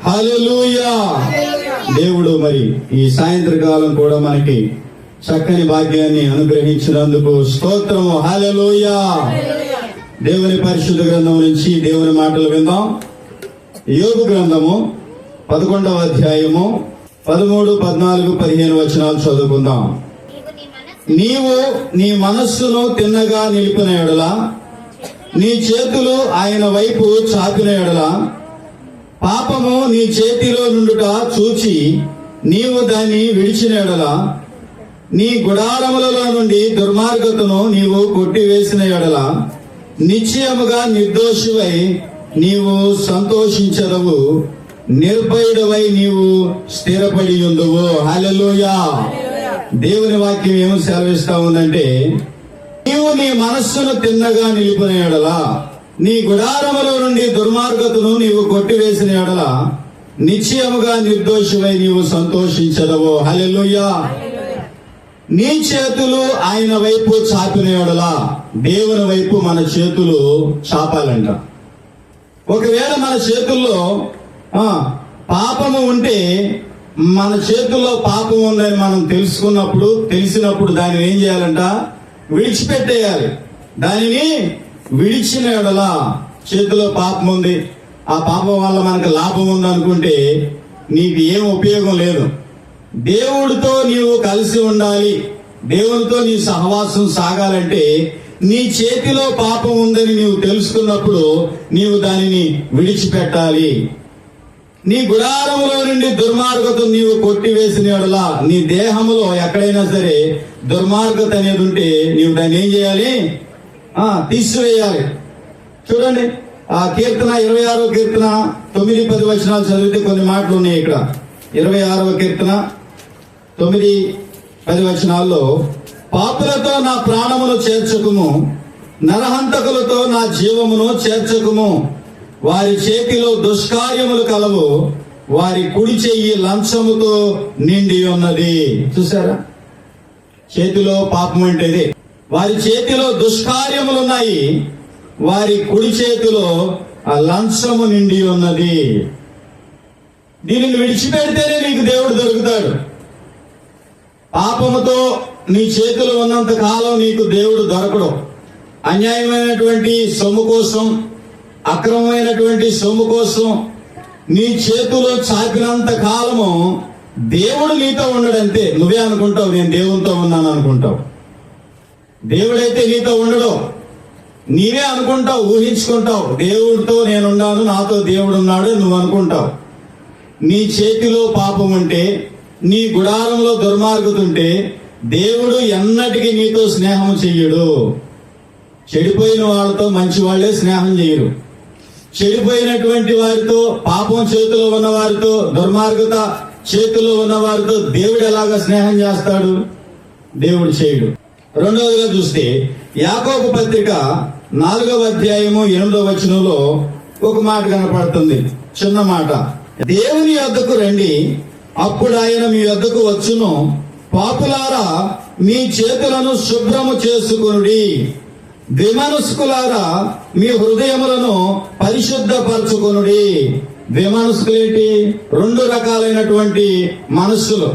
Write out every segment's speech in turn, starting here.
హల్లెలూయా. దేవుడు మరి ఈ సాయంత్రకాలం కూడా మనకి చక్కని భాగ్యాన్ని అనుగ్రహించినందుకు స్తోత్రము. హల్లెలూయా. దేవుని పరిశుద్ధ గ్రంథం నుంచి దేవుని మాటలు విందాం. యోబు గ్రంథము 11వ అధ్యాయము 13, 14, 15 వచనాలు చదువుకుందాం. నీవు నీ మనస్సును తిన్నగా నిలిపిన ఎడల, నీ చేతులు ఆయన వైపు చాపిన ఎడల, పాపము నీ చేతిలో నుండుట చూచి నీవు దాన్ని విడిచిన ఎడల, నీ గుడారములలో నుండి దుర్మార్గతను నీవు కొట్టివేసిన ఎడల, నిశ్చయముగా నిర్దోషివై నీవు సంతోషించదవు, నిర్భయుడవై నీవు స్థిరపడి ఉందువు. హల్లెలూయా. దేవుని వాక్యం ఏమో సెలవిస్తా ఉందంటే, నీవు నీ మనస్సును తిన్నగా నిలిపిన ఎడల, నీ గుడారములో నుండి దుర్మార్గతను నీవు కొట్టివేసిన ఎడల, నిశ్చయముగా నిర్దోషివై నీవు సంతోషించదవు. హల్లెలూయా. నీ చేతులు ఆయన వైపు చాపిన ఎడల, దేవుని వైపు మన చేతులు చాపాలంట. ఒకవేళ మన చేతుల్లో పాపము ఉంటే, మన చేతుల్లో పాపం ఉందని మనం తెలిసినప్పుడు దానిని ఏం చేయాలంట? విడిచిపెట్టేయాలి. దానిని విడిచిన ఎడల, చేతిలో పాపం ఉంది, ఆ పాపం వల్ల మనకు లాభం ఉందనుకుంటే నీకు ఏం ఉపయోగం లేదు. దేవుడితో నీవు కలిసి ఉండాలి, దేవునితో నీ సహవాసం సాగాలంటే నీ చేతిలో పాపం ఉందని నీవు తెలుసుకున్నప్పుడు నీవు దానిని విడిచిపెట్టాలి. నీ గుడారములో నుండి దుర్మార్గత నీవు కొట్టివేసిన యెడల, నీ దేహములో ఎక్కడైనా సరే దుర్మార్గత అనేది ఉంటే నీవు దాన్ని ఏం చేయాలి? తీసివేయాలి. చూడండి, ఆ కీర్తన 26వ కీర్తన 9, 10 వచనాలు చదివితే కొన్ని మాటలు ఉన్నాయి ఇక్కడ. 26వ కీర్తన 9, 10 వచనాల్లో, పాపులతో నా ప్రాణమును చేర్చకుము, నరహంతకులతో నా జీవమును చేర్చకుము, వారి చేతిలో దుష్కార్యములు కలవు, వారి కుడి చెయ్యి లంచముతో నిండి ఉన్నది. చూసారా, చేతిలో పాపం అంటే వారి చేతిలో దుష్కార్యములు ఉన్నాయి, వారి కుడి చేతిలో ఆ లంచము నిండి ఉన్నది. దీనిని విడిచిపెడితేనే నీకు దేవుడు దొరుకుతాడు. పాపముతో నీ చేతులు ఉన్నంత కాలం నీకు దేవుడు దొరకడు. అన్యాయమైనటువంటి సొమ్ము కోసం, అక్రమమైనటువంటి సొమ్ము కోసం నీ చేతులు చాపినంత కాలము దేవుడు నీతో ఉండడంతే. నువ్వే అనుకుంటావు నేను దేవునితో ఉన్నాను అనుకుంటావు. దేవుడైతే నీతో ఉండడు. నీవే అనుకుంటావు, ఊహించుకుంటావు, దేవుడితో నేనున్నాను, నాతో దేవుడు ఉన్నాడు నువ్వు అనుకుంటావు. నీ చేతిలో పాపం ఉంటే, నీ గుడారంలో దుర్మార్గత ఉంటే దేవుడు ఎన్నటికీ నీతో స్నేహం చెయ్యడు. చెడిపోయిన వాళ్ళతో మంచి వాళ్లే స్నేహం చేయరు. చెడిపోయినటువంటి వారితో, పాపం చేతిలో ఉన్న వారితో, దుర్మార్గత చేతిలో ఉన్న వారితో దేవుడు ఎలాగా స్నేహం చేస్తాడు? దేవుడు చేయడు. రెండవదిగా చూస్తే యాకోబు పత్రిక 4వ అధ్యాయము 8వ వచనంలో ఒక మాట కనపడుతుంది, చిన్న మాట. దేవుని యొద్దకు రండి, అప్పుడు ఆయన మీ యొద్దకు వచ్చును. పాపులారా మీ చేతులను శుభ్రము చేసుకొనుడి, ద్విమనస్కులారా మీ హృదయములను పరిశుద్ధపరచుకొనుడి. ద్విమనస్కులేంటి? 2 రకాలైనటువంటి మనస్సులు,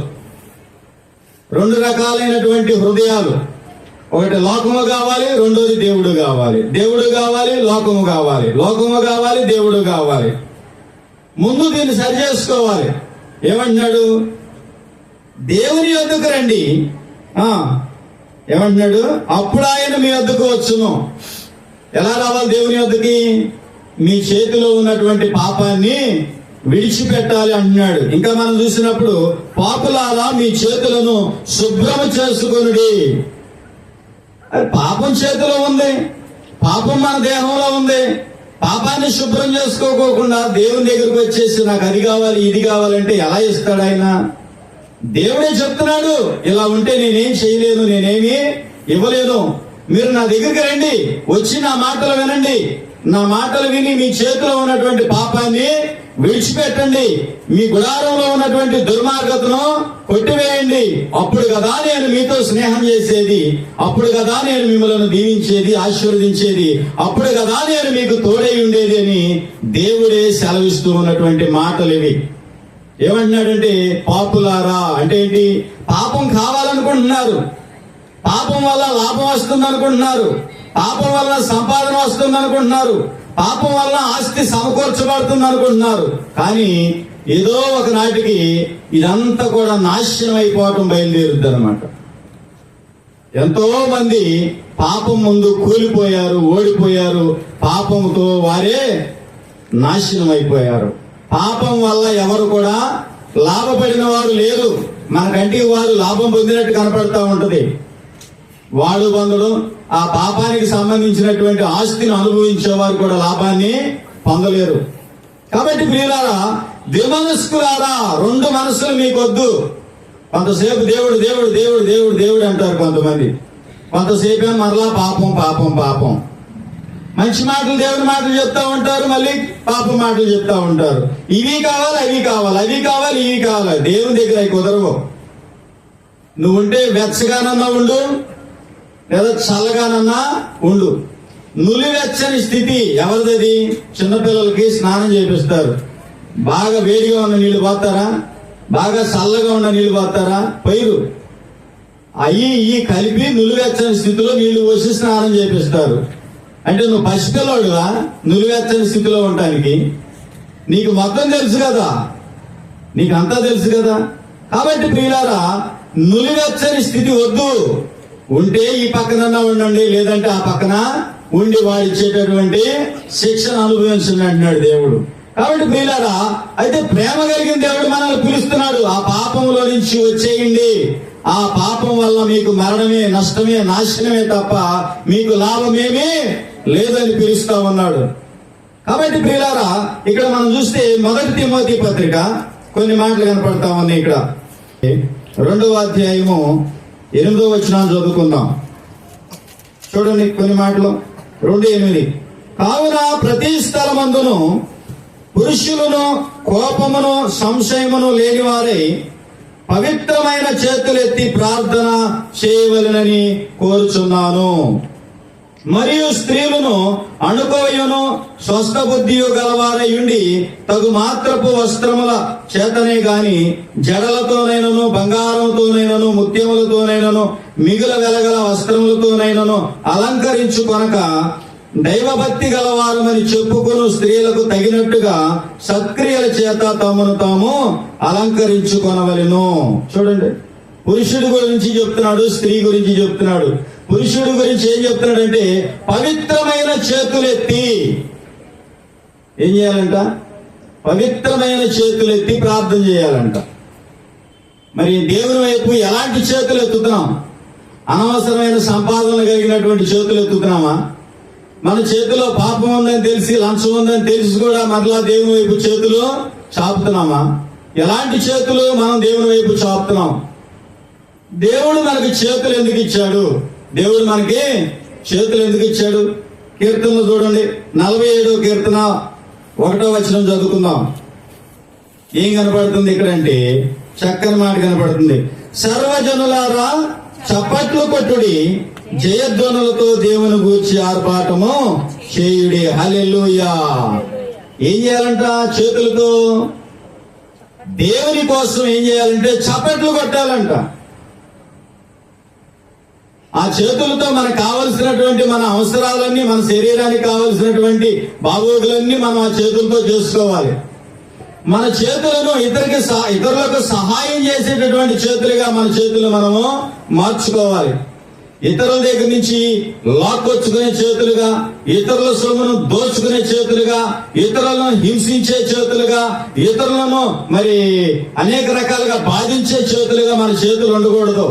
2 రకాలైనటువంటి హృదయాలు. ఒకటి లోకము కావాలి, రెండోది దేవుడు కావాలి. దేవుడు కావాలి, లోకము కావాలి. లోకము కావాలి, దేవుడు కావాలి. ముందు దీన్ని సరి చేసుకోవాలి. ఏమంటున్నాడు? దేవుని యొద్దకు రండి. ఏమంటున్నాడు? అప్పుడు ఆయన మీ యొద్దకు వచ్చును. ఎలా రావాలి దేవుని యొద్దకి? మీ చేతిలో ఉన్నటువంటి పాపాన్ని విడిచిపెట్టాలి అంటున్నాడు. ఇంకా మనం చూసినప్పుడు, పాపులారా మీ చేతులను శుభ్రము చేసుకొనుడి. పాపం చేతిలో ఉంది, పాపం మన దేహంలో ఉంది. పాపాన్ని శుభ్రం చేసుకోకుండా దేవుని దగ్గరకు వచ్చేసి నాకు అది కావాలి ఇది కావాలంటే ఎలా ఇస్తాడు ఆయన? దేవుడే చెప్తున్నాడు, ఇలా ఉంటే నేనేం చేయలేను, నేనేమి ఇవ్వలేను. మీరు నా దగ్గరికి రండి, వచ్చి నా మాటలు వినండి. నా మాటలు విని మీ చేతిలో ఉన్నటువంటి పాపాన్ని విడిచిపెట్టండి, మీ గుడారంలో ఉన్నటువంటి దుర్మార్గతను కొట్టివేయండి. అప్పుడు కదా నేను మీతో స్నేహం చేసేది, అప్పుడు కదా నేను మిమ్మల్ని దీవించేది, ఆశీర్వదించేది, అప్పుడు కదా నేను మీకు తోడై ఉండేది అని దేవుడే సెలవిస్తూ ఉన్నటువంటి మాటలు ఇవి. ఏమంటున్నాడంటే, పాపులారా అంటే ఏంటి? పాపం కావాలనుకుంటున్నారు, పాపం వల్ల లాభం వస్తుంది అనుకుంటున్నారు, పాపం వల్ల సంపాదన వస్తుంది అనుకుంటున్నారు, పాపం వల్ల ఆస్తి సమకూర్చబడుతుంది అనుకుంటున్నారు. కానీ ఏదో ఒక నాటికి ఇదంతా కూడా నాశనం అయిపోవటం బయలుదేరుద్ది అనమాట. ఎంతో మంది పాపం ముందు కూలిపోయారు, ఓడిపోయారు, పాపంతో వారే నాశనం అయిపోయారు. పాపం వల్ల ఎవరు కూడా లాభపడిన వారు లేరు. మన కంటికి వారు లాభం పొందినట్టు కనపడతా ఉంటది. వాడు బంధుడు ఆ పాపానికి సంబంధించినటువంటి ఆస్తిని అనుభవించేవారు కూడా లాభాన్ని పొందలేరు. కాబట్టి ప్రియులారా, ద్విమనస్కులారా, రెండు మనస్సులు మీకొద్దు. కొంతసేపు దేవుడు దేవుడు దేవుడు దేవుడు దేవుడు అంటారు కొంతమంది, కొంతసేపు మరలా పాపం పాపం పాపం. మంచి మాటలు దేవుని మాటలు చెప్తా ఉంటారు, మళ్ళీ పాపం మాటలు చెప్తా ఉంటారు. ఇవి కావాలి, అవి కావాలి, అవి కావాలి, ఇవి కావాలి. దేవుని దగ్గర అవి కుదరవు. నువ్వుంటే వెచ్చగానన్నా ఉండు, లేదా చల్లగానన్నా ఉండు. నులివెచ్చని స్థితి ఎవరిది? చిన్నపిల్లలకి స్నానం చేపిస్తారు. బాగా వేడిగా ఉన్న నీళ్లు పోతారా? బాగా చల్లగా ఉన్న నీళ్లు పోతారా? పైరు అయ్యి కలిపి నులివెచ్చని స్థితిలో నీళ్లు పోసి స్నానం చేపిస్తారు. అంటే నువ్వు పసిపిల్లవాడుగా నులివెచ్చని స్థితిలో ఉండటానికి? నీకు మొత్తం తెలుసు కదా, నీకు అంతా తెలుసు కదా. కాబట్టి ప్రియులారా, నులివెచ్చని స్థితి వద్దు. ఉంటే ఈ పక్కన ఉండండి, లేదంటే ఆ పక్కన ఉండి వాడిచ్చేటటువంటి శిక్షను అనుభవించండి అంటున్నాడు దేవుడు. కాబట్టి ప్రియులారా, అయితే ప్రేమ కలిగిన దేవుడు మనల్ని పిలుస్తున్నాడు. ఆ పాపంలో నుంచి వచ్చేయండి. ఆ పాపం వల్ల మీకు మరణమే, నష్టమే, నాశనమే తప్ప మీకు లాభమేమీ లేదని పిలుస్తా ఉన్నాడు. కాబట్టి ప్రియులారా, ఇక్కడ మనం చూస్తే 1 తిమోతి పత్రిక కొన్ని మాటలు కనపడతా ఉన్నాయి. ఇక్కడ 2వ అధ్యాయము 8వ వచనాన్ని చదువుకుందాం. చూడండి కొన్ని మాటలు. 2:8 కావున ప్రతి స్థలమందును పురుషులను కోపమును సంశయమును లేనివారై పవిత్రమైన చేతులెత్తి ప్రార్థన చేయవలెనని కోరుచున్నాను. మరియు స్త్రీలను అణుకోయును స్వస్థ బుద్ధియు గలవారయుండి తగు మాత్రపు వస్త్రముల చేతనే గాని జడలతోనైనను బంగారంతోనైనను ముత్యములతోనైనను మిగుల వెలగల వస్త్రములతోనైనను అలంకరించుకొనక దైవభక్తి గలవారమని చెప్పుకును స్త్రీలకు తగినట్టుగా సత్క్రియల చేత తమను తాము అలంకరించుకొనవలెను. చూడండి, పురుషుడి గురించి చెప్తున్నాడు, స్త్రీ గురించి చెప్తున్నాడు. పురుషుడి గురించి ఏం చెప్తున్నాడంటే, పవిత్రమైన చేతులెత్తి ఏం చేయాలంట? పవిత్రమైన చేతులెత్తి ప్రార్థన చేయాలంట. మరి దేవుని వైపు ఎలాంటి చేతులు ఎత్తుతున్నాం? అనవసరమైన సంపాదన కలిగినటువంటి చేతులు ఎత్తుతున్నామా? మన చేతిలో పాపం ఉందని తెలిసి, లంచం ఉందని తెలిసి కూడా మరలా దేవుని వైపు చేతులు చాపుతున్నామా? ఎలాంటి చేతులు మనం దేవుని వైపు చాపుతున్నాం? దేవుడు మనకి చేతులు ఎందుకు ఇచ్చాడు? దేవుడు మనకి చేతులు ఎందుకు ఇచ్చాడు? కీర్తనలు చూడండి, 47వ కీర్తన 1వ వచనం చదువుకుందాం. ఏం కనపడుతుంది ఇక్కడంటే? చక్కని మాట కనపడుతుంది. సర్వజనులారా చప్పట్లు కొట్టుడి, జయధ్వనులతో దేవుని గూర్చి ఆర్భాటము చేయుడి. హల్లెలూయా. ఏం చేయాలంట? చేతులతో దేవుని కోసం ఏం చేయాలంటే చప్పట్లు కొట్టాలంట. ఆ చేతులతో మనకు కావలసినటువంటి మన అవసరాలన్నీ, మన శరీరానికి కావలసినటువంటి బాగోగులన్నీ మనం ఆ చేతులతో చేసుకోవాలి. మన చేతులను ఇతరులకు సహాయం చేసేటటువంటి చేతులుగా మన చేతులు మనము మార్చుకోవాలి. ఇతరుల దగ్గర నుంచి లాక్కొచ్చుకునే చేతులుగా, ఇతరుల సొమ్మును దోచుకునే చేతులుగా, ఇతరులను హింసించే చేతులుగా, ఇతరులను మరి అనేక రకాలుగా బాధించే చేతులుగా మన చేతులు ఉండకూడదు.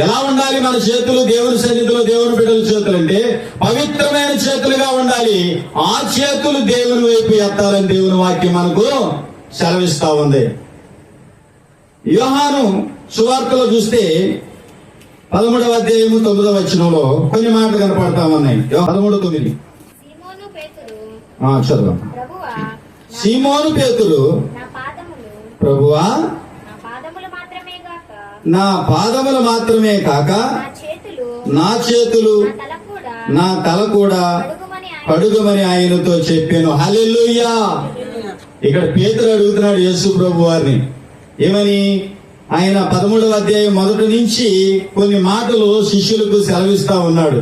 ఎలా ఉండాలి మన చేతులు? దేవుని సన్నిధిలో దేవుని బిడ్డల చేతులు అంటే పవిత్రమైన చేతులుగా ఉండాలి. ఆ చేతులు దేవుని వైపు ఎత్తాలని దేవుని వాక్యం మనకు సెలవిస్తా ఉంది. యోహాను సువార్తలో చూస్తే 13వ అధ్యాయము 9వ వచనంలో కొన్ని మాటలు కనపడతా ఉన్నాయి. 13:9 సీమోను పేతురు, చదువు. ప్రభువా, సీమోను పేతురు, నా పాదములు ప్రభువా నా పాదములు మాత్రమే గాక నా పాదములు మాత్రమే కాక నా చేతులు నా తల కూడా కడుగుమని ఆయనతో చెప్పాను. హల్లెలూయా. ఇక్కడ పేతురు అడుగుతున్నాడు యేసు ప్రభు వారిని ఏమని. ఆయన 13వ అధ్యాయం మొదటి నుంచి కొన్ని మాటలు శిష్యులకు సెలవిస్తా ఉన్నాడు.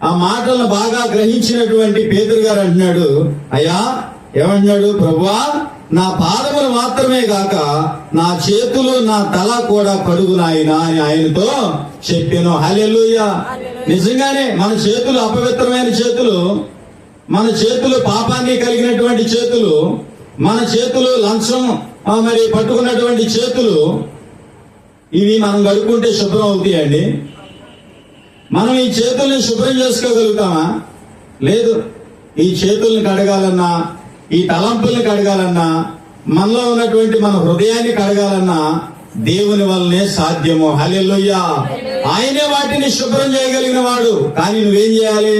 ఆ మాటలను బాగా గ్రహించినటువంటి పేతురు గారు అంటున్నాడు, అయ్యా ఏమంటున్నాడు, ప్రభువా నా పాదములు మాత్రమే కాక నా చేతులు నా తల కూడా కడుగు నాయనా అని ఆయనతో చెప్పాను. హల్లెలూయా. నిజంగానే మన చేతులు అపవిత్రమైన చేతులు, మన చేతులు పాపాన్ని కలిగినటువంటి చేతులు, మన చేతులు లంచం మరి పట్టుకున్నటువంటి చేతులు, ఇవి మనం కడుక్కుంటే శుభ్రం అవుతాయండి. మనం ఈ చేతుల్ని శుభ్రం చేసుకోగలుగుతామా? లేదు. ఈ చేతుల్ని కడగాలన్నా, ఈ తలంపుల్ని కడగాలన్నా, మనలో ఉన్నటువంటి మన హృదయాన్ని కడగాలన్నా దేవుని వల్లనే సాధ్యము. హల్లెలూయా. ఆయనే వాటిని శుభ్రం చేయగలిగిన వాడు. కానీ నువ్వేం చేయాలి?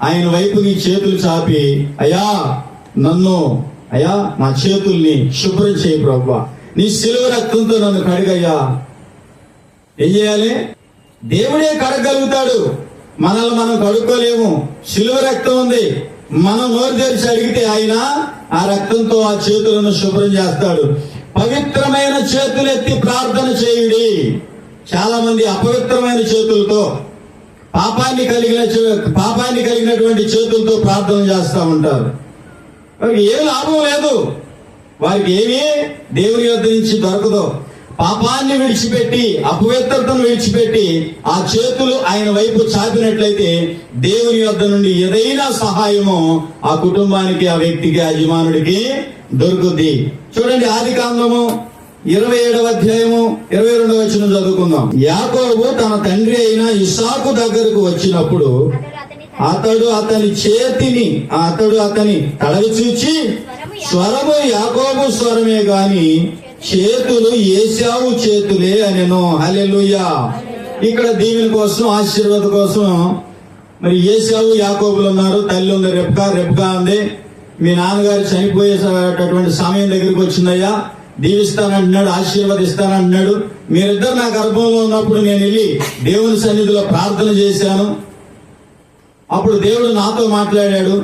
ఆయన వైపు నీ చేతులు చాపి, అయ్యా నా చేతుల్ని శుభ్రం చేయి ప్రభువా, నీ శిలువ రక్తంతో నన్ను కడిగయ్యా. ఏం చేయాలి? దేవుడే కడగలుగుతాడు. మనల్ని మనం కడుక్కోలేము. శిలువ రక్తం ఉంది. మనం నోరు తెరిచి అడిగితే ఆయన ఆ రక్తంతో ఆ చేతులను శుభ్రం చేస్తాడు. పవిత్రమైన చేతులు ఎత్తి ప్రార్థన చేయుడి. చాలా మంది అపవిత్రమైన చేతులతో పాపాన్ని కలిగినటువంటి చేతులతో ప్రార్థన చేస్తూ ఉంటారు. వారికి ఏ లాభం లేదు. వారికి ఏమీ దేవుని యొద్ద నుంచి దొరకదు. పాపాన్ని విడిచిపెట్టి, అపవిత్రతను విడిచిపెట్టి ఆ చేతులు ఆయన వైపు చాపినట్లయితే దేవుని యొద్ద నుండి ఏదైనా సహాయము ఆ కుటుంబానికి, ఆ వ్యక్తికి, ఆ యజమానుడికి దొరుకుద్ది. చూడండి, ఆదికాండము 27వ అధ్యాయము 22వ వచనం చదువుకుందాం. యాకోబు తన తండ్రి అయిన ఇస్సాకు దగ్గరకు వచ్చినప్పుడు అతడు అతని తలవి చూచి, స్వరము యాకోబు స్వరమే గాని చేతులు ఏశావు చేతులే అనెను. హల్లెలూయా. ఇక్కడ దీవెన కోసం, ఆశీర్వాద కోసం మరి ఏశావు యాకోబులు ఉన్నారు. తల్లి ఉంది రెబ్కా ఉంది. మీ నాన్నగారు చనిపోయేటటువంటి సమయం దగ్గరికి వచ్చిందయ్యా, దీవిస్తానంటున్నాడు, ఆశీర్వదిస్తానంటున్నాడు. మీరిద్దరు నా గర్భంలో ఉన్నప్పుడు నేను వెళ్ళి దేవుని సన్నిధిలో ప్రార్థన చేశాను. అప్పుడు దేవుడు నాతో మాట్లాడాడు.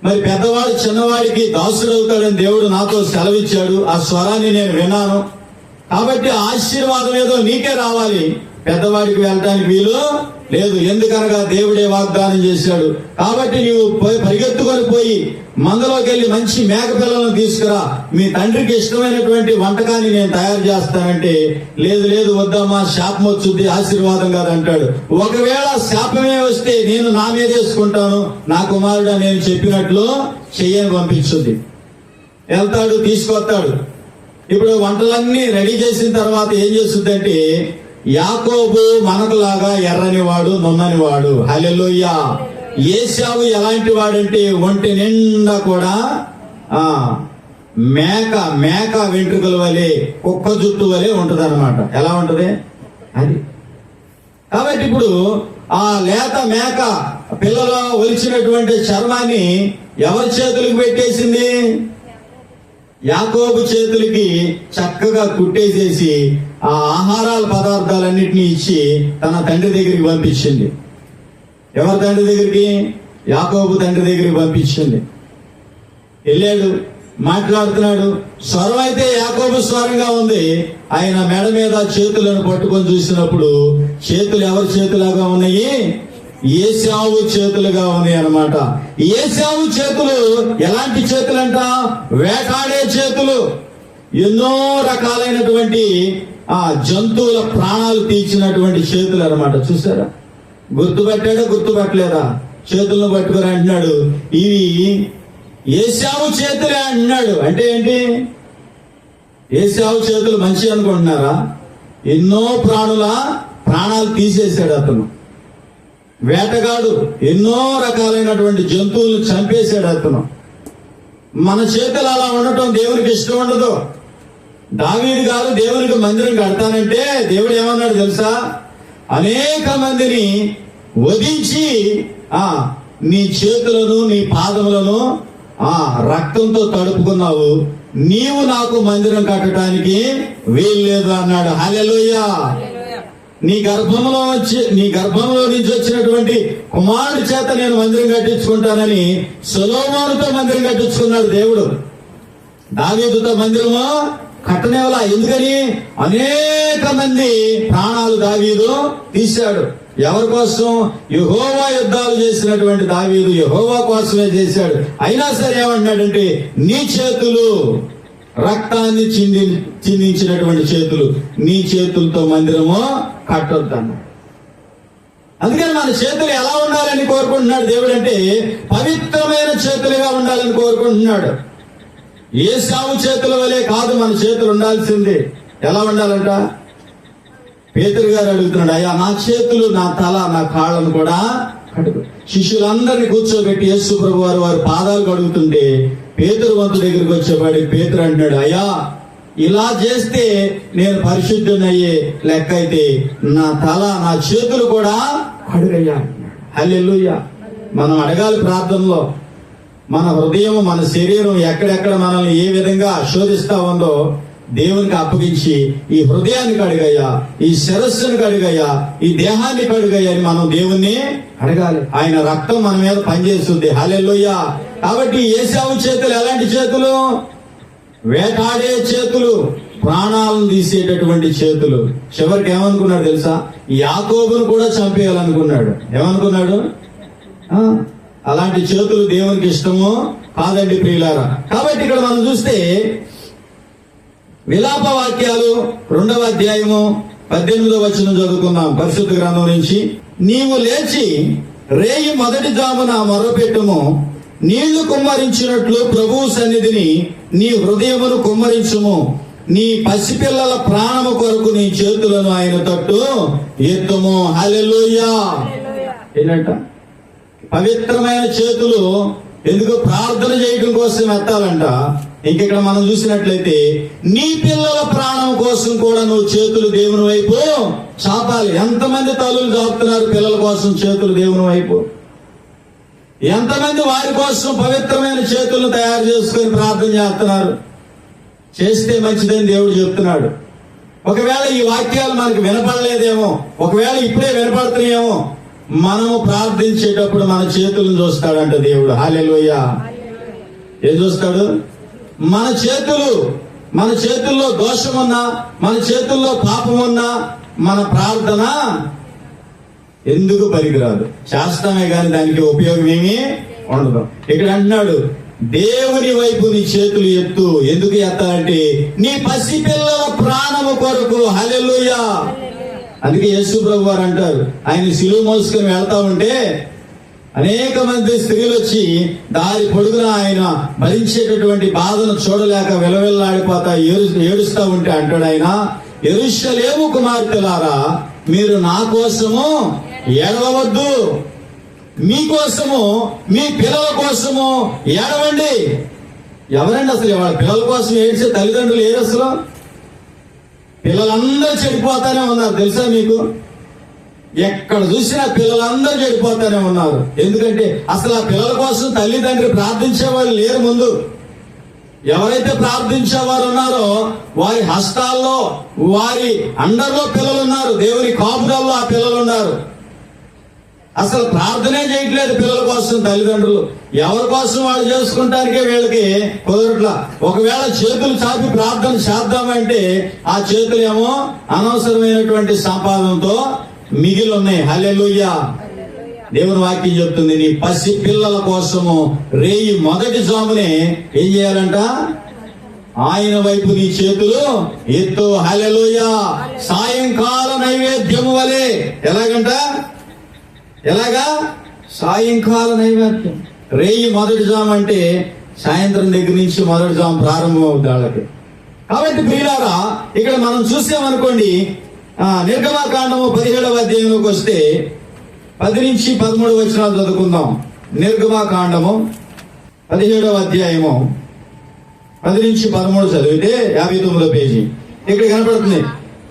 మరి పెద్దవాడు చిన్నవాడికి దాసుడవుతాడని దేవుడు నాతో సెలవిచ్చాడు. ఆ స్వరాన్ని నేను విన్నాను. కాబట్టి ఆశీర్వాదం ఏదో నీకే రావాలి, పెద్దవాడికి వెళ్ళటానికి వీలు లేదు. ఎందుకనగా దేవుడే వాగ్దానం చేశాడు. కాబట్టి నీవు పరిగెత్తుకొని పోయి మందలోకి వెళ్ళి మంచి మేక పిల్లలను తీసుకురా, మీ తండ్రికి ఇష్టమైనటువంటి వంటకాన్ని నేను తయారు చేస్తానంటే, లేదు వద్దమ్మా, శాపం వచ్చుద్ది, ఆశీర్వాదం కాదంటాడు. ఒకవేళ శాపమే వస్తే నేను నా మీద వేసుకుంటాను, నా కుమారుడు నేను చెప్పినట్లు చెయ్యని పంపించుద్ది. వెళ్తాడు, తీసుకొస్తాడు. ఇప్పుడు వంటలన్నీ రెడీ చేసిన తర్వాత ఏం చేస్తుందంటే, యాకోబు మనకులాగా ఎర్రని వాడు, నున్నని వాడు. హల్లెలూయా. ఏశావు ఎలాంటి వాడంటే ఒంటి నిండా కూడా మేక వెంట్రుకల వలె, కుక్క జుట్టు వలె ఉంటది అనమాట. ఎలా ఉంటది అది? కాబట్టి ఇప్పుడు ఆ లేత మేక పిల్లలో ఒలిచినటువంటి చర్మాన్ని ఎవరి చేతులకు పెట్టేసింది? యాకోబు చేతులకి చక్కగా కుట్టేసేసి ఆ ఆహారాల పదార్థాలన్నింటినీ ఇచ్చి తన తండ్రి దగ్గరికి పంపించింది. ఎవరి తండ్రి దగ్గరికి? యాకోబు తండ్రి దగ్గరికి పంపించింది. వెళ్ళాడు, మాట్లాడుతున్నాడు. స్వరం అయితే యాకోబు స్వరంగా ఉంది. ఆయన మెడ మీద చేతులను పట్టుకొని చూసినప్పుడు చేతులు ఎవరి చేతులాగా ఉన్నాయి? ఏశావు చేతులుగా ఉన్నాయి అన్నమాట. ఏశావు చేతులు ఎలాంటి చేతులంట? వేటాడే చేతులు. ఎన్నో రకాలైనటువంటి ఆ జంతువుల ప్రాణాలు తీర్చినటువంటి చేతులు అన్నమాట. చూసారా? గుర్తుపట్టాడా, గుర్తుపట్టలేదా? చేతులను పట్టుకొని అంటున్నాడు, ఇవి ఏశావు చేతులే అంటున్నాడు. అంటే ఏంటి? ఏశావు చేతులు మంచి అనుకుంటున్నారా? ఎన్నో ప్రాణాలు తీసేశాడు అతను. వేటగాడు ఎన్నో రకాలైనటువంటి జంతువులు చంపేశాడు అతను. మన చేతులు అలా ఉండటం దేవునికి ఇష్టం ఉండదు. దావీదు గారు దేవునికి మందిరం కడతానంటే దేవుడు ఏమన్నాడు తెలుసా? అనేక మందిని వధించి నీ చేతులను, నీ పాదములను ఆ రక్తంతో తడుపుకున్నావు, నీవు నాకు మందిరం కట్టడానికి వీల్లేదు అన్నాడు. హల్లెలూయా. నీ గర్భంలో నుంచి వచ్చినటువంటి కుమారుడి చేత నేను మందిరం కట్టించుకుంటానని సొలొమోనుతో మందిరం కట్టించుకున్నాడు దేవుడు. దావీదుతో మందిరము కట్టనేవలా. ఎందుకని? అనేక మంది ప్రాణాలు దావీదు తీశాడు. ఎవరి కోసం? యెహోవా యుద్ధాలు చేసినటువంటి దావీదు యెహోవా కోసమే చేశాడు. అయినా సరే ఏమన్నాడంటే, నీ చేతులు రక్తాన్ని చిందించినటువంటి చేతులు, నీ చేతులతో మందిరము కట్టొద్దన్న. అందుకని మన చేతులు ఎలా ఉండాలని కోరుకుంటున్నాడు దేవుడు అంటే, పవిత్రమైన చేతులుగా ఉండాలని కోరుకుంటున్నాడు. ఏశావు చేతుల వలె కాదు మన చేతులు ఉండాల్సింది. ఎలా ఉండాలంట? పేతురు గారు అడుగుతున్నాడు, అయ్యా నా చేతులు, నా తల, నా కాళ్ళను కూడా కడుగు. శిష్యులందరినీ కూర్చోబెట్టి యేసు ప్రభు వారి పాదాలు కడుగుతుంటే పేతురు వంతు దగ్గరికి వచ్చేవాడి పేతురు అంటున్నాడు, అయ్యా ఇలా చేస్తే నేను పరిశుద్ధునయ్యే లెక్క అయితే నా తల, నా చేతులు కూడా కడుగయ్యా. హల్లెలూయా. మనం అడగాలి ప్రార్థనలో, మన హృదయం, మన శరీరం ఎక్కడెక్కడ మనల్ని ఏ విధంగా శోధిస్తా ఉందో దేవునికి అప్పగించి, ఈ హృదయాన్ని కడుగయ్యా, ఈ శిరస్సును కడుగయ్యా, ఈ దేహాన్ని కడుగయ్యా అని మనం దేవుణ్ణి అడగాలి. ఆయన రక్తం మన మీద పనిచేస్తుంది. హల్లెలూయా. కాబట్టి ఏశావు చేతులు ఎలాంటి చేతులు? వేటాడే చేతులు, ప్రాణాలను తీసేటటువంటి చేతులు. చివరికి ఏమనుకున్నాడు తెలుసా? యాకోబును కూడా చంపేయాలనుకున్నాడు. ఏమనుకున్నాడు? అలాంటి చేతులు దేవునికి ఇష్టము కాదండి ప్రియులారా. కాబట్టి ఇక్కడ మనం చూస్తే విలాప వాక్యాలు 2వ అధ్యాయము 18వ వచనం చదువుకుందాం పరిశుద్ధ గ్రంథం నుంచి. నీవు లేచి రేయి మొదటి జామున మొరపెట్టుము, నీళ్లు కుమ్మరించినట్లు ప్రభువు సన్నిధిని నీ హృదయమును కుమ్మరించుము, నీ పసిపిల్లల ప్రాణము కొరకు నీ చేతులను ఆయన తట్టు ఎత్తుము. హల్లెలూయా. ఏంటంట? పవిత్రమైన చేతులు ఎందుకు? ప్రార్థన చేయడం కోసం ఎత్తాలంట. ఇంకెక్కడ మనం చూసినట్లయితే నీ పిల్లల ప్రాణం కోసం కూడా నువ్వు చేతులు దేవుని వైపు చాపాలి. ఎంతమంది తల్లులు చాపుతున్నారు పిల్లల కోసం చేతులు దేవుని వైపు? ఎంతమంది వారి కోసం పవిత్రమైన చేతులను తయారు చేసుకొని ప్రార్థన చేస్తున్నారు? చేస్తే మంచిదని దేవుడు చెప్తున్నాడు. ఒకవేళ ఈ వాక్యాలు మనకు వినపడలేదేమో, ఒకవేళ ఇప్పుడే వినపడుతున్నాయేమో, మనము ప్రార్థించేటప్పుడు మన చేతులను చూస్తాడంట దేవుడు. హల్లెలూయా. ఏం చూస్తాడు? మన చేతుల్లో దోషం ఉన్నా, మన చేతుల్లో పాపం ఉన్నా మన ప్రార్థన ఎందుకు పనికిరాదు. చేస్తామే కానీ దానికి ఉపయోగం ఏమీ ఉండదు. ఇక్కడ అంటున్నాడు, దేవుని వైపు నీ చేతులు ఎత్తు. ఎందుకు ఎత్తాలంటే నీ పసిపిల్లల ప్రాణము కొరకు. హల్లెలూయా. అందుకే యేసు ప్రభు వారు అంటారు, ఆయన సిలువ మోసుకొని వెళ్తా ఉంటే అనేక మంది స్త్రీలు వచ్చి దారి పొడుగున ఆయన భరించేటటువంటి బాధను చూడలేక విలవిల్లాడిపోతా ఏడుస్తా ఉంటే అంటాడు ఆయన, యెరూషలేము కుమార్తెలారా, మీరు నా కోసము ఏడవవద్దు, మీకోసము, మీ పిల్లల కోసము ఏడవండి. ఎవరండి అసలు వాళ్ళ పిల్లల కోసం ఏడ్చే తల్లిదండ్రులు ఏడు? అసలు పిల్లలందరూ చెడిపోతానే ఉన్నారు తెలుసా మీకు? ఎక్కడ చూసినా పిల్లలందరూ చెడిపోతానే ఉన్నారు. ఎందుకంటే అసలు ఆ పిల్లల కోసం తల్లిదండ్రి ప్రార్థించే వాళ్ళు లేరు. ముందు ఎవరైతే ప్రార్థించేవారు ఉన్నారో వారి హస్తాల్లో, వారి అండర్లో పిల్లలు ఉన్నారు. దేవుని కాపుదల్లో ఆ పిల్లలు ఉన్నారు. అసలు ప్రార్థనే చేయట్లేదు పిల్లల కోసం తల్లిదండ్రులు. ఎవరి కోసం వాళ్ళు చేసుకుంటానికే వీళ్ళకి కుదరట్లా. ఒకవేళ చేతులు చాపి ప్రార్థన చేద్దామంటే ఆ చేతులు ఏమో అనవసరమైనటువంటి సంపాదనతో మిగిలి ఉన్నాయి. హల్లెలూయా. దేవుని వాక్యం చెప్తుంది, నీ పసి పిల్లల కోసము రేయి మొదటి జామునే ఏం చేయాలంట? ఆయన వైపు నీ చేతులు ఎత్తు. హల్లెలూయా. సాయంకాల నైవేద్యము వలె. ఎలాగంట? ఎలాగా? సాయంకాల నైవేద్యం. రేయి మొదటి జాము అంటే సాయంత్రం దగ్గర నుంచి మొదటి జాము ప్రారంభం అవుతుంది వాళ్ళకి. కాబట్టి ప్రియులారా, ఇక్కడ మనం చూసామనుకోండి, నిర్గమకాండము 17వ అధ్యాయంలోకి వస్తే 10 నుంచి 13 వచనాలు చదువుకుందాం. నిర్గమకాండము 17వ అధ్యాయము 10 నుంచి 13 చదివితే 59వ పేజీ ఇక్కడ కనపడుతుంది.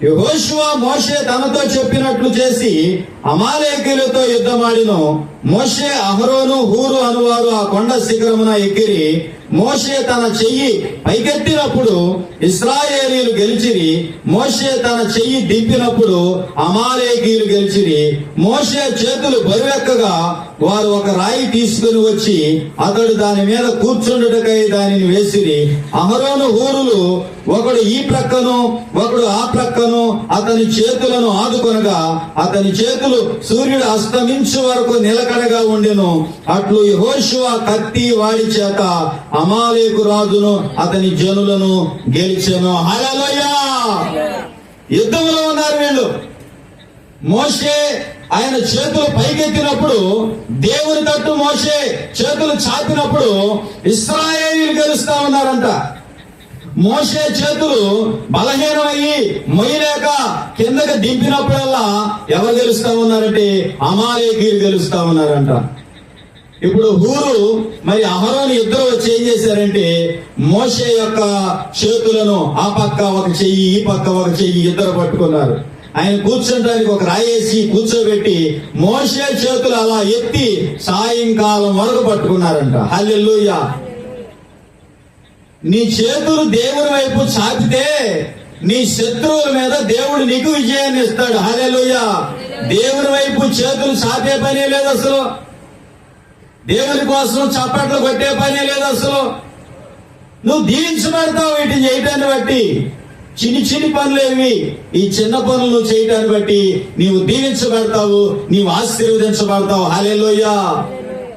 యెహోషువ మోషే తనతో చెప్పినట్లు చేసి అమాలేకీయులతో యుద్ధమాడిను. మోషే, అహరోను, హూరు అనువారు ఆ కొండ శిఖరమున ఎక్కిరి. మోషే తన చెయ్యి పైకెత్తినప్పుడు ఇశ్రాయేలీయులు గెలిచిరి. మోషే తన చెయ్యి దింపినప్పుడు అమాలేకీయులు గెలిచిరి. మోషే చేతులు బరువెక్కగా వారు ఒక రాయి తీసుకుని వచ్చి అతడు దాని మీద కూర్చుండుటకై దానిని వేసిరి. అహరోను, హూరులు ఒకడు ఈ ప్రక్కను ఒకడు ఆ ప్రక్కను అతని చేతులను ఆదుకొనగా అతని చేతులు సూర్యుడు అస్తమించు వరకు నిలకడగా ఉండెను. అట్లు యెహోషువ కత్తి వాడి చేత అమాలేకు రాజును అతని జనులను గెలిచెను. హల్లెలూయా! యుద్ధంలో ఉన్నారు వీళ్ళు. మోషే ఆయన చేతులు పైకెత్తినప్పుడు దేవుని తట్టు మోషే చేతులు చాపినప్పుడు ఇశ్రాయేలీయులు గెలుస్తా ఉన్నారంట. మోషే చేతులు బలహీనమయ్యి మొయ్యలేక కిందకి దింపినప్పుడల్లా ఎవరు గెలుస్తా ఉన్నారంటే అమాలేకీయులు గెలుస్తా ఉన్నారంట. ఇప్పుడు హూరు మరి అహరోను ఇద్దరు వచ్చి ఏం చేశారంటే మోషే యొక్క చేతులను ఆ పక్క ఒక చెయ్యి ఈ పక్క ఒక చెయ్యి ఇద్దరు పట్టుకున్నారు. ఆయన కూర్చోడానికి ఒక రాయేసి కూర్చోబెట్టి మోషే చేతులు అలా ఎత్తి సాయంకాలం వరకు పట్టుకున్నారంట. హల్లెలూయా! నీ చేతులు దేవుని వైపు చాపితే నీ శత్రువుల మీద దేవుడు నీకు విజయాన్ని ఇస్తాడు. హల్లెలూయా! దేవుని వైపు చేతులు చాపే పనే లేదు అసలు. దేవుని కోసం చప్పట్లు కొట్టే పనే లేదు అసలు. నువ్వు దీవించబడతావు వీటిని చేయటాన్ని బట్టి. చిన్ని చిన్ని పనులేవి, ఈ చిన్న పనులు నువ్వు చేయటాన్ని బట్టి నీవు దీవించబడతావు, నీవు ఆశీర్వదించబడతావు. హల్లెలూయా!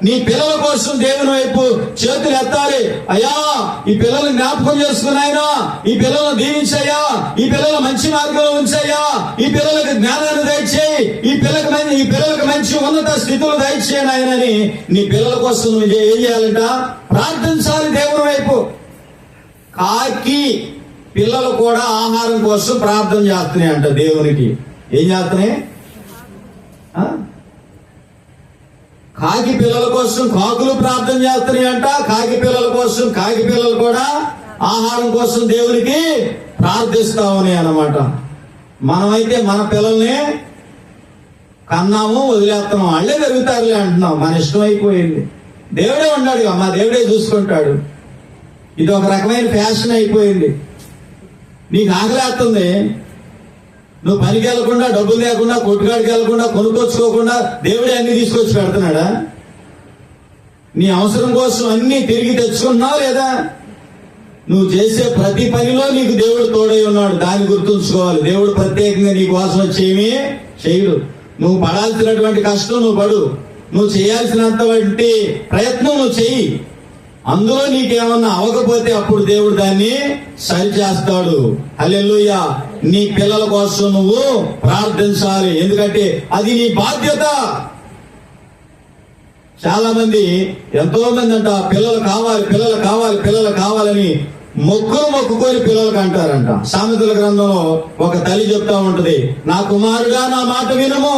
నీ పిల్లల కోసం దేవుని వైపు చేతులు ఎత్తాలి. అయ్యా, ఈ పిల్లల్ని జ్ఞాపకం చేసుకున్నాయినా, ఈ పిల్లలను దీవించయ్యా, ఈ పిల్లలు మంచి మార్గంలో ఉంచయ్యా, ఈ పిల్లలకు జ్ఞానాన్ని దయచేయి, ఈ పిల్లలకు మంచి ఉన్నత స్థితులు దయచేయను ఆయనని నీ పిల్లల కోసం నువ్వు ఏం చేయాలంట? ప్రార్థించాలి దేవుని వైపు. కాకి పిల్లలు కూడా ఆహారం కోసం ప్రార్థన చేస్తున్నాయి అంట దేవునికి. ఏం చేస్తున్నాయి? కాకి పిల్లల కోసం కాకులు ప్రార్థన చేస్తున్నాయి అంట. కాకి పిల్లల కోసం కాకి పిల్లలు కూడా ఆహారం కోసం దేవునికి ప్రార్థిస్తా ఉన్నాయి అన్నమాట. మనమైతే మన పిల్లల్ని కన్నాము, వదిలేస్తున్నాం, వాళ్ళే పెరుగుతారులే అంటున్నాం. మన ఇష్టం అయిపోయింది. దేవుడే ఉన్నాడు, మా దేవుడే చూసుకుంటాడు. ఇది ఒక రకమైన ఫ్యాషన్ అయిపోయింది. నీకు ఆకలేస్తుంది, నువ్వు పనికి వెళ్లకుండా, డబ్బులు లేకుండా, కొట్టుకాడికి వెళ్లకుండా, కొనుక్కొచ్చుకోకుండా దేవుడే అన్ని తీసుకొచ్చి పెడుతున్నాడా? నీ అవసరం కోసం అన్ని తిరిగి తెచ్చుకుంటున్నావు లేదా? నువ్వు చేసే ప్రతి పనిలో నీకు దేవుడు తోడై ఉన్నాడు. దాన్ని గుర్తుంచుకోవాలి. దేవుడు ప్రత్యేకంగా నీ కోసం వచ్చేమి చేయడు. నువ్వు పడాల్సినటువంటి కష్టం నువ్వు పడు, నువ్వు చేయాల్సినంతవంటి ప్రయత్నం నువ్వు చెయ్యి. అందులో నీకేమన్నా అవ్వకపోతే అప్పుడు దేవుడు దాన్ని సరిచేస్తాడు. హల్లెలూయా! నీ పిల్లల కోసం నువ్వు ప్రార్థించాలి, ఎందుకంటే అది నీ బాధ్యత. చాలా మంది, ఎంతో మంది అంట పిల్లలు కావాలి, పిల్లలు కావాలి, పిల్లలు కావాలని మొక్కుకొని పిల్లలకు అంటారంట. సామెతల గ్రంథంలో ఒక తల్లి చెప్తా ఉంటది, నా కుమారుడా నా మాట వినుము,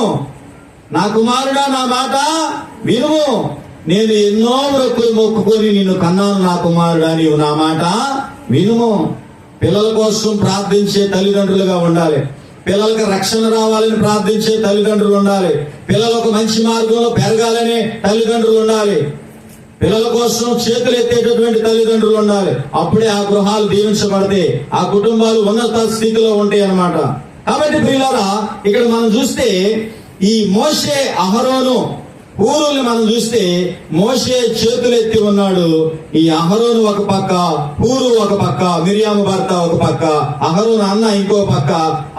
నా కుమారుడా నా మాట వినుము, నేను ఎన్నో మొక్కుకొని నిన్ను కన్నాను నా కుమారుడా, నీవు నా మాట వినుము. పిల్లల కోసం ప్రార్థించే తల్లిదండ్రులుగా ఉండాలి. పిల్లలకు రక్షణ రావాలని ప్రార్థించే తల్లిదండ్రులు ఉండాలి. పిల్లలకు మంచి మార్గంలో పెరగాలని తల్లిదండ్రులు ఉండాలి. పిల్లల కోసం చేతులు ఎత్తేటటువంటి తల్లిదండ్రులు ఉండాలి. అప్పుడే ఆ గృహాలు దీవించబడతాయి, ఆ కుటుంబాలు ఉన్నత స్థితిలో ఉంటాయి అన్నమాట. కాబట్టి ప్రియులారా, ఇక్కడ మనం చూస్తే ఈ మోషే, అహరోను, హూరుని మనం చూస్తే మోషే చేతులు ఎత్తి ఉన్నాడు. ఈ అహరోను ఒక పక్క, హూరు ఒక పక్క, మిరియాము భర్త ఒక పక్క, అహరోను అన్న ఇంకో పక్క.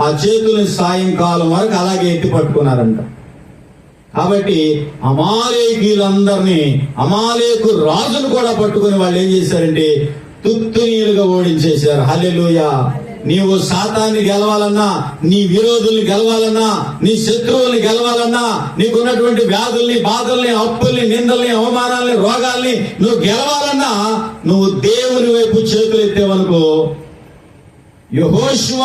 ఆ చేతుల్ని సాయంకాలం వరకు అలాగే ఎత్తి పట్టుకున్నారంట. కాబట్టి అమాలేకీయులందరినీ, అమాలేకు రాజును కూడా పట్టుకుని వాళ్ళు ఏం చేశారంటే తుత్తునీలుగా ఓడించేశారు. హల్లెలూయా! నీవు సాతాన్ని గెలవాలన్నా, నీ విరోధుల్ని గెలవాలన్నా, నీ శత్రువుల్ని గెలవాలన్నా, నీకున్నటువంటి వ్యాధుల్ని, బాధల్ని, అప్పుల్ని, నిందల్ని, అవమానాల్ని, రోగాల్ని నువ్వు గెలవాలన్నా నువ్వు దేవుని వైపు చేతులు ఎత్తేవనుకో, యెహోషువ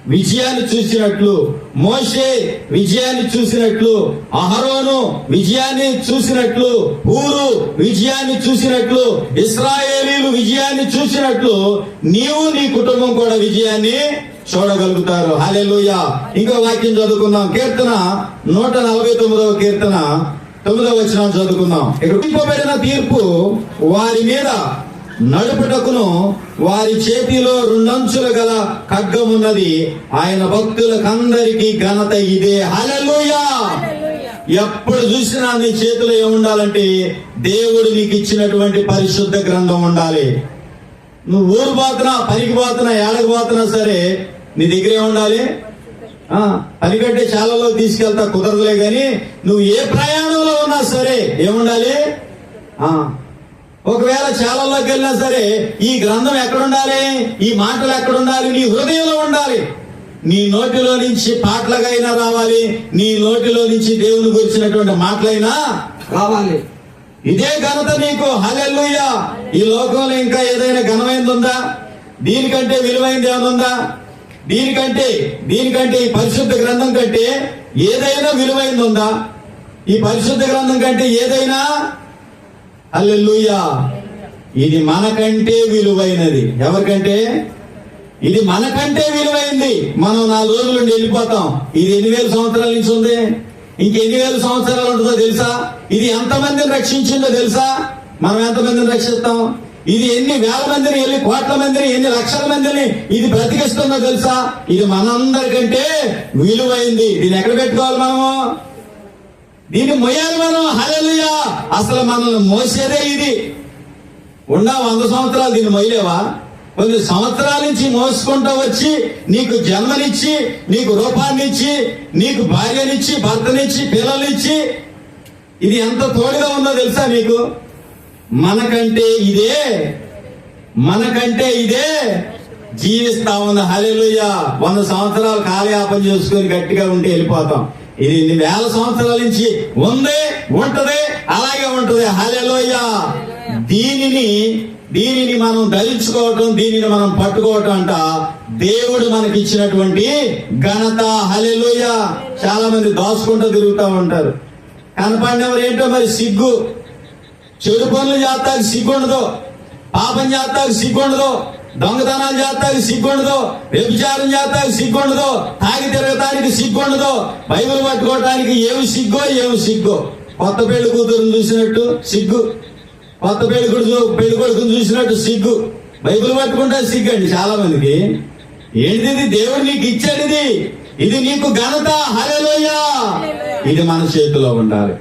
విజయాన్ని చూసినట్లు మోషే విజయాన్ని చూసినట్లు, అహరోను విజయాన్ని చూసినట్లు, హూరు విజయాన్ని చూసినట్లు, ఇశ్రాయేలీలు విజయాన్ని చూసినట్లు నీవు నీ కుటుంబం కూడా విజయాన్ని చూడగలుగుతారు. హల్లెలూయా. ఇంకో వాక్యం చదువుకుందాం. కీర్తన 149వ కీర్తన 9వ వచనం చదువుకుందాం. ఇక్కడ విధింపబడిన తీర్పు వారి మీద నడుపుటకును వారి చేతిలో 2 అంచులు గల ఖడ్గమున్నది. ఆయన భక్తులకందరికీ ఘనత ఇదే. హల్లెలూయా. ఎప్పుడు చూసినా నీ చేతిలో ఏముండాలంటే దేవుడు నీకు ఇచ్చినటువంటి పరిశుద్ధ గ్రంథం ఉండాలి. నువ్వు ఊరు పోతున్నా, పనికి పోతున్నా, ఏడకు పోతున్నా సరే నీ దగ్గర ఏముండాలి? పని కంటే చాలలో తీసుకెళ్తా కుదరదులే గాని నువ్వు ఏ ప్రయాణంలో ఉన్నా సరే ఏముండాలి? ఒకవేళ చాలలోకి వెళ్ళినా సరే ఈ గ్రంథం ఎక్కడుండాలి? ఈ మాటలు ఎక్కడుండాలి? నీ హృదయంలో ఉండాలి. నీ నోటిలో నుంచి పాటలుగైనా రావాలి, నీ నోటిలో నుంచి దేవుని గురించినటువంటి మాటలైనా రావాలి. ఇదే ఘనత నీకు. హల్లెలూయా. ఈ లోకంలో ఇంకా ఏదైనా ఘనమైనది ఉందా? దీనికంటే విలువైనది ఏమైనా ఉందా? దీనికంటే ఈ పరిశుద్ధ గ్రంథం కంటే ఏదైనా విలువైనది ఉందా? ఈ పరిశుద్ధ గ్రంథం కంటే ఏదైనా? హల్లెలూయా. ఇది మనకంటే విలువైనది. ఎవరికంటే? ఇది మనకంటే విలువైంది. మనం 4 రోజుల నుండి వెళ్ళిపోతాం. ఇది ఎన్ని వేల సంవత్సరాల నుంచి ఉంది? ఇంకెన్ని వేల సంవత్సరాలు ఉంటుందో తెలుసా? ఇది ఎంతమందిని రక్షించిందో తెలుసా? మనం ఎంతమందిని రక్షిస్తాం? ఇది ఎన్ని వేల మందిని, ఎన్ని కోట్ల మందిని, ఎన్ని లక్షల మందిని ఇది బ్రతికిస్తుందో తెలుసా? ఇది మనందరికంటే విలువైంది. దీన్ని ఎక్కడ పెట్టుకోవాలి మనము? దీన్ని మొయ్యాలి మనం. హల్లెలూయా. అసలు మనల్ని మోసేదే ఇది. 100 సంవత్సరాలు దీన్ని మొయ్యలేవా? కొన్ని సంవత్సరాల నుంచి మోసుకుంటూ వచ్చి నీకు జన్మనిచ్చి, నీకు రూపాన్నిచ్చి, నీకు భార్యనిచ్చి, భర్తనిచ్చి, పిల్లలిచ్చి ఇది ఎంత తోడుగా ఉందో తెలుసా నీకు? మనకంటే ఇదే జీవిస్తా ఉంది. హల్లెలూయా. 100 సంవత్సరాలు కాలయాపన చేసుకుని గట్టిగా ఉంటే వెళ్ళిపోతాం. ఇది ఇన్ని వేల సంవత్సరాల నుంచి ఉంటది, అలాగే ఉంటది. హల్లెలూయా. దీనిని మనం ధరించుకోవటం, దీనిని మనం పట్టుకోవటం అంట దేవుడు మనకి ఇచ్చినటువంటి ఘనత. హల్లెలూయా. చాలా మంది దాచుకుంటూ తిరుగుతూ ఉంటారు. కనపడినవారు ఏంటో మరి సిగ్గు. చెడు పనులు చేస్తానికి సిగ్గుండదు, పాపం చేస్తానికి సిగ్గుండదు, దొంగతనాలు చేస్తానికి సిగ్గుండదు, వ్యభిచారం చేస్తానికి సిగ్గుండదు, తాగి తిరగటానికి సిగ్గుండదు, బైబిల్ పట్టుకోవటానికి ఏమి సిగ్గు. కొత్త పెళ్లి కూతురుని చూసినట్టు సిగ్గు, కొత్త పెళ్లి కొడుకుని చూసినట్టు సిగ్గు. బైబిల్ పట్టుకుంటే సిగ్గు అండి చాలా మందికి. ఏంటిది? దేవుడు నీకు ఇచ్చాడు. ఇది నీకు ఘనత. హల్లెలూయా. ఇది మన చేతిలో ఉండాలి,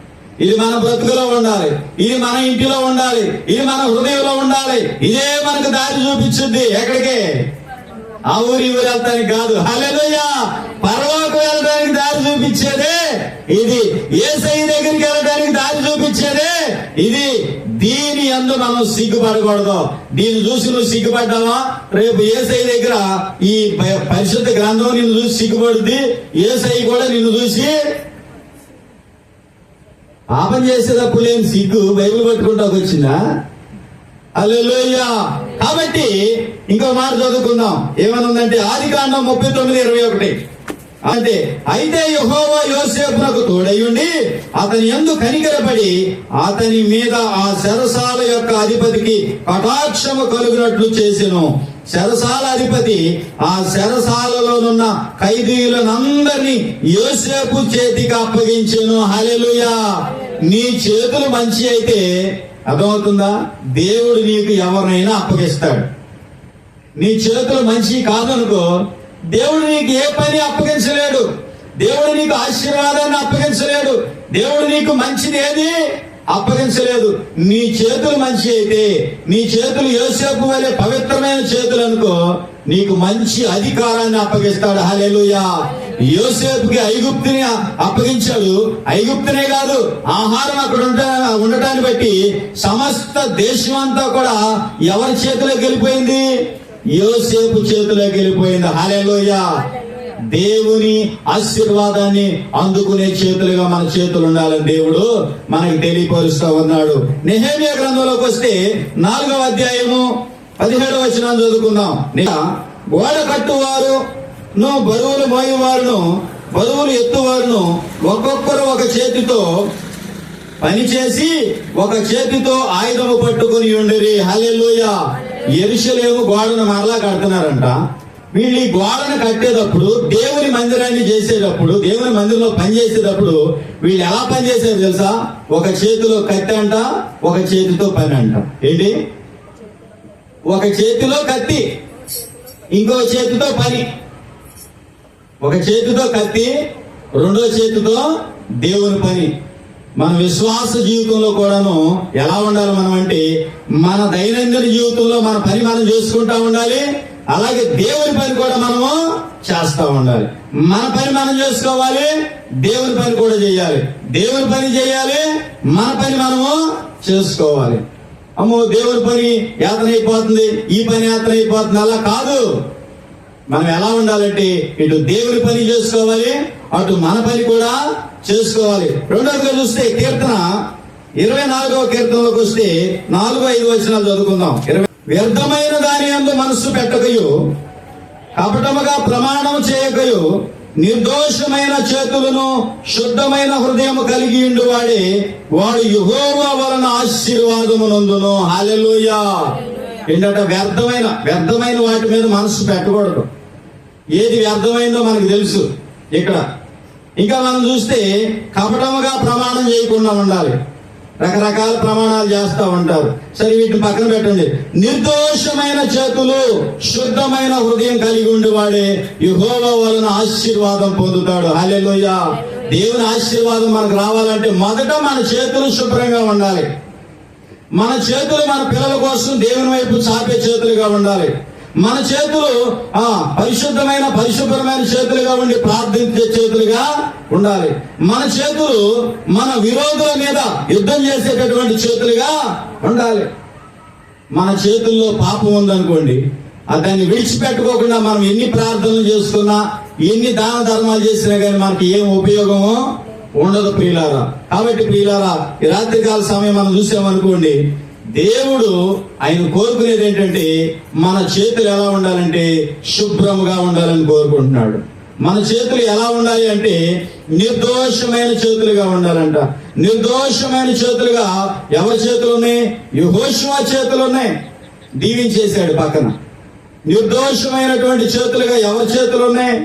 ఇది మన బ్రతుకులో ఉండాలి, ఇది మన ఇంటిలో ఉండాలి, ఇది మన హృదయంలో ఉండాలి. ఇదే మనకు దారి చూపించుద్ది. ఎక్కడికి? ఆ ఊరి వెళ్తానికి కాదు. హల్లెలూయా. పరలోకం వెళ్ళడానికి దారి చూపించేదే ఇది. యేసయ్య దగ్గరికి వెళ్ళడానికి దారి చూపించేదే ఇది. దీని యందు మనం సిగ్గుపడకూడదు. దీన్ని చూసి నువ్వు సిగ్గుపడ్డావా, రేపు యేసయ్య దగ్గర ఈ పరిశుద్ధ గ్రంథం నిన్ను చూసి సిగ్గుపడుద్ది. యేసయ్య కూడా నిన్ను చూసి పాపం చేసేటప్పుడు లేని సిగ్గు బైబిల్ పట్టుకుంటాకు వచ్చిందా? హల్లెలూయా. కాబట్టి ఇంకో మాట చదువుకుందాం. ఏమనుందంటే ఆదికాండం 39:21 అంటే అయితే యెహోవా యోసేపునకు తోడయుండి అతని యందు కనికరపడి అతని మీద ఆ చెరసాల యొక్క అధిపతికి కటాక్షము కలుగునట్లు చేసెను. చెరసాల అధిపతి ఆ చెరసాలలోనున్న ఖైదీలందరినీ యోసేపు చేతికి అప్పగించెను. హల్లెలూయా. నీ చేతులు మంచి అయితే అర్థమవుతుందా? దేవుడు నీకు ఎవరినైనా అప్పగిస్తాడు. నీ చేతులు మంచి కాదనుకో, దేవుడు నీకు ఏ పని అప్పగించలేడు, దేవుడు నీకు ఆశీర్వాదాన్ని అప్పగించలేడు, దేవుడు నీకు మంచిది ఏది అప్పగించలేదు. నీ చేతులు మంచి అయితే, నీ చేతులు యోసేపు వలె పవిత్రమైన చేతులు అనుకో, నీకు మంచి అధికారాన్ని అప్పగిస్తాడు. హల్లెలూయా. యోసేపుకి ఐగుప్తుని అప్పగించాడు. ఐగుప్తునే కాదు, ఆహారం అక్కడ ఉండటాన్ని బట్టి సమస్త దేశం అంతా కూడా ఎవరి చేతిలోకి వెళ్ళిపోయింది? యోసేపు చేతిలోకి వెళ్ళిపోయింది. హల్లెలూయా. దేవుని ఆశీర్వాదాన్ని అందుకునే చేతులుగా మన చేతులు ఉండాలని దేవుడు మనకి తెలియపరుస్తూ ఉన్నాడు. నెహెమ్యా గ్రంథంలోకి వస్తే 4వ అధ్యాయము 17వ వచనం చదువుకుందాం. గోడ కట్టువారు బరువులు మోయేవారును బరువులు ఎత్తువారును ఒక్కొక్కరు ఒక చేతితో పనిచేసి ఒక చేతితో ఆయుధము పట్టుకొని ఉండిరి. హల్లెలూయా. యెరూషలేము గోడను మరలా కడుతున్నారంట. వీళ్ళు ఈ గోడను కట్టేటప్పుడు, దేవుని మందిరాన్ని చేసేటప్పుడు, దేవుని మందిరంలో పని చేసేటప్పుడు వీళ్ళు ఎలా పని చేసేది తెలుసా? ఒక చేతిలో కత్తి అంట, ఒక చేతితో పని అంట. ఏంటి? ఒక చేతిలో కత్తి, ఇంకో చేతితో పని. ఒక చేతితో కత్తి, రెండో చేతితో దేవుని పని. మన విశ్వాస జీవితంలో కూడాను ఎలా ఉండాలి మనం అంటే, మన దైనందిన జీవితంలో మన పని మనం చేసుకుంటా ఉండాలి, అలాగే దేవుని పని కూడా మనము చేస్తా ఉండాలి. మన పని మనం చేసుకోవాలి, దేవుని పని కూడా చేయాలి. దేవుని పని చేయాలి, మన పని మనము చేసుకోవాలి. అమ్మో దేవుని పని యాతన అయిపోతుంది, ఈ పని యాతన అయిపోతుంది, అలా కాదు. మనం ఎలా ఉండాలంటే, ఇటు దేవుని పని చేసుకోవాలి, అటు మన పని కూడా చేసుకోవాలి. రెండవదిగా చూస్తే కీర్తన 24వ కీర్తనలోకి వస్తే 4-5 వచనాలు చదువుకుందాం. వ్యర్థమైన దాని యందు మనస్సు పెట్టకయు, కపటముగా ప్రమాణం చేయకయు, నిర్దోషమైన చేతులను శుద్ధమైన హృదయము కలిగి ఉండు వాడు యెహోవా వలన ఆశీర్వాదము నొందును. హల్లెలూయా. ఏంటంటే వ్యర్థమైన వాటి మీద మనసు పెట్టకూడదు. ఏది వ్యర్థమైందో మనకు తెలుసు. ఇక్కడ ఇంకా మనం చూస్తే కపటముగా ప్రమాణం చేయకుండా ఉండాలి. రకరకాల ప్రమాణాలు చేస్తూ ఉంటారు. సరే, వీటిని పక్కన పెట్టండి. నిర్దోషమైన చేతులు శుద్ధమైన హృదయం కలిగి ఉండేవాడే యెహోవా వలన ఆశీర్వాదం పొందుతాడు. హల్లెలూయా. దేవుని ఆశీర్వాదం మనకు రావాలంటే మొదట మన చేతులు శుభ్రంగా ఉండాలి. మన చేతులు మన పిల్లల కోసం దేవుని వైపు చాపే చేతులుగా ఉండాలి. మన చేతులు పరిశుభ్రమైన చేతులుగా ఉండి ప్రార్థించే చేతులుగా ఉండాలి. మన చేతులు మన విరోధుల మీద యుద్ధం చేసేటటువంటి చేతులుగా ఉండాలి. మన చేతుల్లో పాపం ఉందనుకోండి, దాన్ని విడిచిపెట్టుకోకుండా మనం ఎన్ని ప్రార్థనలు చేసుకున్నా, ఎన్ని దాన ధర్మాలు చేసినా కానీ మనకి ఏం ఉపయోగమో ఉండదు ప్రియులారా. కాబట్టి ప్రియులారా, ఈ రాత్రికాల సమయం మనం చూసామనుకోండి, దేవుడు ఆయన కోరుకునేది ఏంటంటే, మన చేతులు ఎలా ఉండాలంటే శుభ్రముగా ఉండాలని కోరుకుంటున్నాడు. మన చేతులు ఎలా ఉండాలి అంటే నిర్దోషమైన చేతులుగా ఉండాలంట. నిర్దోషమైన చేతులుగా ఎవరి చేతులు ఉన్నాయి? యెహోషువ చేతులు ఉన్నాయి. దీవించేశాడు పక్కన. నిర్దోషమైనటువంటి చేతులుగా ఎవరి చేతులు ఉన్నాయి?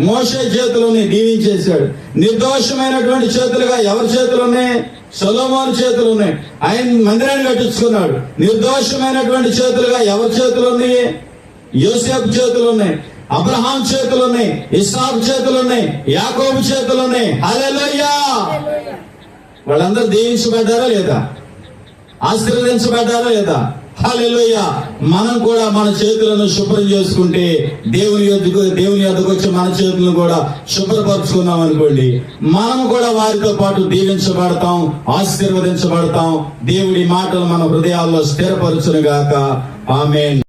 మోషే చేతులని దీవించేశాడు. నిర్దోషమైనటువంటి చేతులుగా ఎవరి చేతులు ఉన్నాయి? సొలొమోను చేతులు ఉన్నాయి. ఆయన మందిరాన్ని కట్టించుకున్నాడు. నిర్దోషమైనటువంటి చేతులుగా ఎవరి చేతులు ఉన్నాయి? యోసేపు చేతులు ఉన్నాయి, అబ్రహాం చేతులు ఉన్నాయి, ఇస్సాకు చేతులు ఉన్నాయి, యాకోబు చేతులు ఉన్నాయి. హల్లెలూయా. వాళ్ళందరూ దీవించబడ్డారా లేదా? ఆశీర్వదించబడ్డారా లేదా? హల్లెలూయా. మనం కూడా మన చేతులను శుభ్రం చేసుకుంటే, దేవుని యొద్దకు వచ్చి మన చేతులను కూడా శుభ్రపరుచుకున్నాం అనుకోండి, మనం కూడా వారితో పాటు దీవించబడతాం, ఆశీర్వదించబడతాం. దేవుడి మాటలు మన హృదయాల్లో స్థిరపరచును గాక. ఆమేన్.